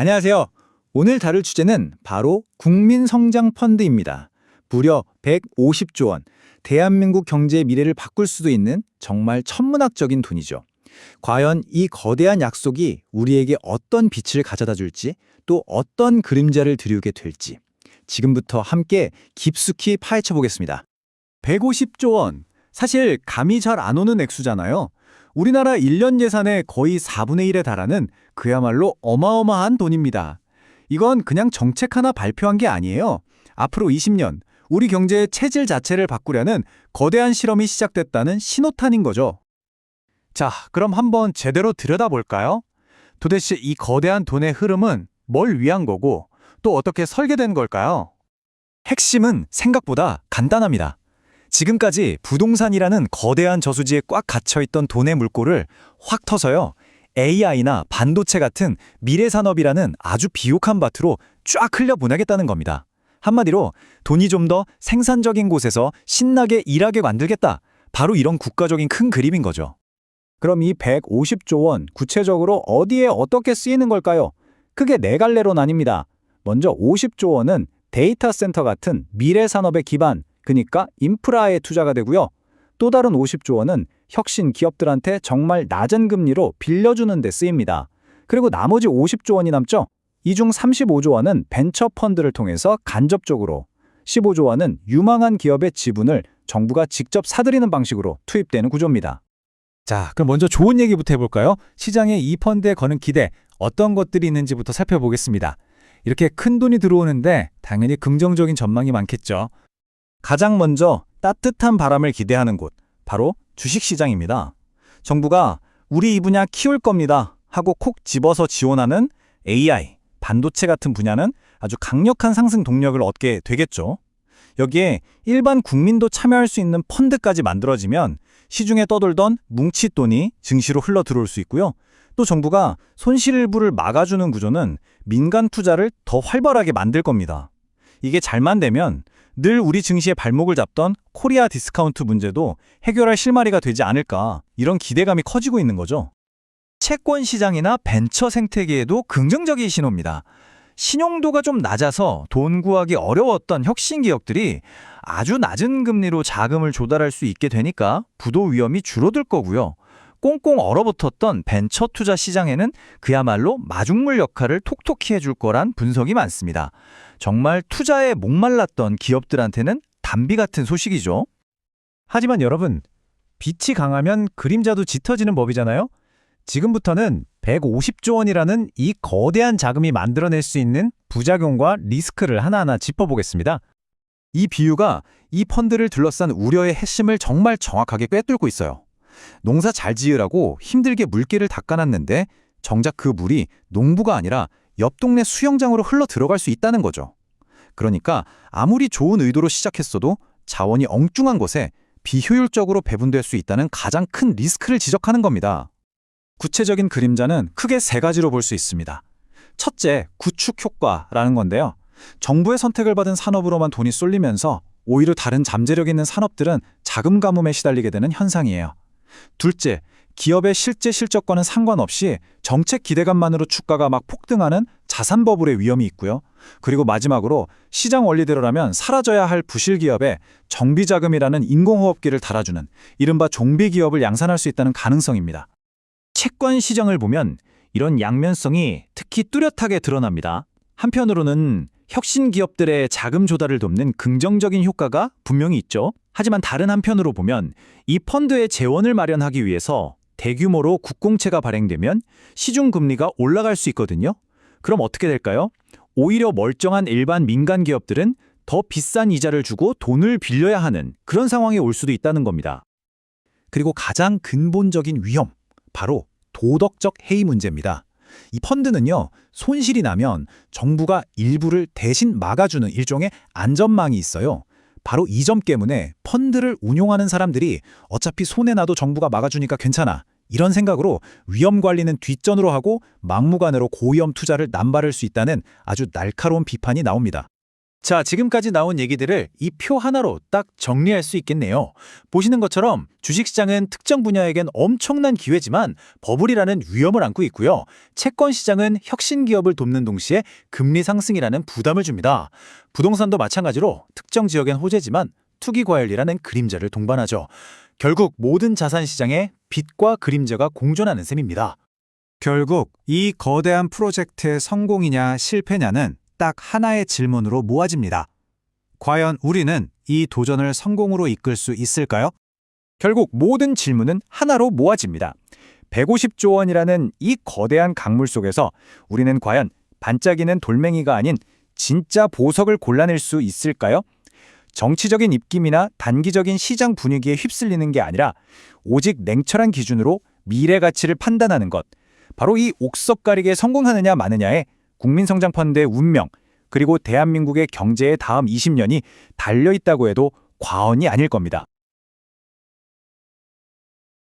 안녕하세요. 오늘 다룰 주제는 바로 국민성장펀드입니다. 무려 150조 원, 대한민국 경제의 미래를 바꿀 수도 있는 정말 천문학적인 돈이죠. 과연 이 거대한 약속이 우리에게 어떤 빛을 가져다 줄지, 또 어떤 그림자를 드리우게 될지 지금부터 함께 깊숙이 파헤쳐 보겠습니다. 150조 원. 사실 감이 잘 안 오는 액수잖아요. 우리나라 1년 예산의 거의 4분의 1에 달하는 그야말로 어마어마한 돈입니다. 이건 그냥 정책 하나 발표한 게 아니에요. 앞으로 20년 우리 경제의 체질 자체를 바꾸려는 거대한 실험이 시작됐다는 신호탄인 거죠. 자, 그럼 한번 제대로 들여다볼까요? 도대체 이 거대한 돈의 흐름은 뭘 위한 거고 또 어떻게 설계된 걸까요? 핵심은 생각보다 간단합니다. 지금까지 부동산이라는 거대한 저수지에 꽉 갇혀있던 돈의 물꼬를 확 터서요. AI나 반도체 같은 미래 산업이라는 아주 비옥한 밭으로 쫙 흘려보내겠다는 겁니다. 한마디로 돈이 좀 더 생산적인 곳에서 신나게 일하게 만들겠다. 바로 이런 국가적인 큰 그림인 거죠. 그럼 이 150조 원 구체적으로 어디에 어떻게 쓰이는 걸까요? 크게 네 갈래로 나뉩니다. 먼저 50조 원은 데이터 센터 같은 미래 산업의 기반, 그러니까 인프라에 투자가 되고요. 또 다른 50조 원은 혁신 기업들한테 정말 낮은 금리로 빌려주는 데 쓰입니다. 그리고 나머지 50조 원이 남죠? 이 중 35조 원은 벤처 펀드를 통해서 간접적으로, 15조 원은 유망한 기업의 지분을 정부가 직접 사들이는 방식으로 투입되는 구조입니다. 자, 그럼 먼저 좋은 얘기부터 해볼까요? 시장에 이 펀드에 거는 기대, 어떤 것들이 있는지부터 살펴보겠습니다. 이렇게 큰 돈이 들어오는데 당연히 긍정적인 전망이 많겠죠. 가장 먼저 따뜻한 바람을 기대하는 곳, 바로 주식시장입니다. 정부가 우리 이 분야 키울 겁니다 하고 콕 집어서 지원하는 AI, 반도체 같은 분야는 아주 강력한 상승 동력을 얻게 되겠죠. 여기에 일반 국민도 참여할 수 있는 펀드까지 만들어지면 시중에 떠돌던 뭉칫돈이 증시로 흘러 들어올 수 있고요. 또 정부가 손실 일부를 막아주는 구조는 민간 투자를 더 활발하게 만들 겁니다. 이게 잘만 되면 늘 우리 증시의 발목을 잡던 코리아 디스카운트 문제도 해결할 실마리가 되지 않을까, 이런 기대감이 커지고 있는 거죠. 채권 시장이나 벤처 생태계에도 긍정적인 신호입니다. 신용도가 좀 낮아서 돈 구하기 어려웠던 혁신 기업들이 아주 낮은 금리로 자금을 조달할 수 있게 되니까 부도 위험이 줄어들 거고요. 꽁꽁 얼어붙었던 벤처 투자 시장에는 그야말로 마중물 역할을 톡톡히 해줄 거란 분석이 많습니다. 정말 투자에 목말랐던 기업들한테는 단비 같은 소식이죠. 하지만 여러분, 빛이 강하면 그림자도 짙어지는 법이잖아요? 지금부터는 150조 원이라는 이 거대한 자금이 만들어낼 수 있는 부작용과 리스크를 하나하나 짚어보겠습니다. 이 비유가 이 펀드를 둘러싼 우려의 핵심을 정말 정확하게 꿰뚫고 있어요. 농사 잘 지으라고 힘들게 물개를 닦아놨는데 정작 그 물이 농부가 아니라 옆 동네 수영장으로 흘러 들어갈 수 있다는 거죠. 그러니까 아무리 좋은 의도로 시작했어도 자원이 엉뚱한 곳에 비효율적으로 배분될 수 있다는 가장 큰 리스크를 지적하는 겁니다. 구체적인 그림자는 크게 세 가지로 볼 수 있습니다. 첫째, 구축 효과라는 건데요. 정부의 선택을 받은 산업으로만 돈이 쏠리면서 오히려 다른 잠재력 있는 산업들은 자금 가뭄에 시달리게 되는 현상이에요. 둘째, 기업의 실제 실적과는 상관없이 정책 기대감만으로 주가가 막 폭등하는 자산 버블의 위험이 있고요. 그리고 마지막으로 시장 원리대로라면 사라져야 할 부실 기업에 정비자금이라는 인공호흡기를 달아주는 이른바 좀비 기업을 양산할 수 있다는 가능성입니다. 채권 시장을 보면 이런 양면성이 특히 뚜렷하게 드러납니다. 한편으로는 혁신 기업들의 자금 조달을 돕는 긍정적인 효과가 분명히 있죠. 하지만 다른 한편으로 보면 이 펀드의 재원을 마련하기 위해서 대규모로 국공채가 발행되면 시중금리가 올라갈 수 있거든요. 그럼 어떻게 될까요? 오히려 멀쩡한 일반 민간 기업들은 더 비싼 이자를 주고 돈을 빌려야 하는 그런 상황에 올 수도 있다는 겁니다. 그리고 가장 근본적인 위험, 바로 도덕적 해이 문제입니다. 이 펀드는요, 손실이 나면 정부가 일부를 대신 막아주는 일종의 안전망이 있어요. 바로 이 점 때문에 펀드를 운용하는 사람들이 어차피 손해나도 정부가 막아주니까 괜찮아, 이런 생각으로 위험 관리는 뒷전으로 하고 막무가내로 고위험 투자를 남발할 수 있다는 아주 날카로운 비판이 나옵니다. 자, 지금까지 나온 얘기들을 이 표 하나로 딱 정리할 수 있겠네요. 보시는 것처럼 주식시장은 특정 분야에겐 엄청난 기회지만 버블이라는 위험을 안고 있고요. 채권 시장은 혁신 기업을 돕는 동시에 금리 상승이라는 부담을 줍니다. 부동산도 마찬가지로 특정 지역엔 호재지만 투기 과열이라는 그림자를 동반하죠. 결국 모든 자산 시장에 빛과 그림자가 공존하는 셈입니다. 결국 이 거대한 프로젝트의 성공이냐 실패냐는 딱 하나의 질문으로 모아집니다. 과연 우리는 이 도전을 성공으로 이끌 수 있을까요? 결국 모든 질문은 하나로 모아집니다. 150조 원이라는 이 거대한 강물 속에서 우리는 과연 반짝이는 돌멩이가 아닌 진짜 보석을 골라낼 수 있을까요? 정치적인 입김이나 단기적인 시장 분위기에 휩쓸리는 게 아니라 오직 냉철한 기준으로 미래 가치를 판단하는 것. 바로 이 옥석 가리기에 성공하느냐 마느냐에 국민성장펀드의 운명, 그리고 대한민국의 경제의 다음 20년이 달려있다고 해도 과언이 아닐 겁니다.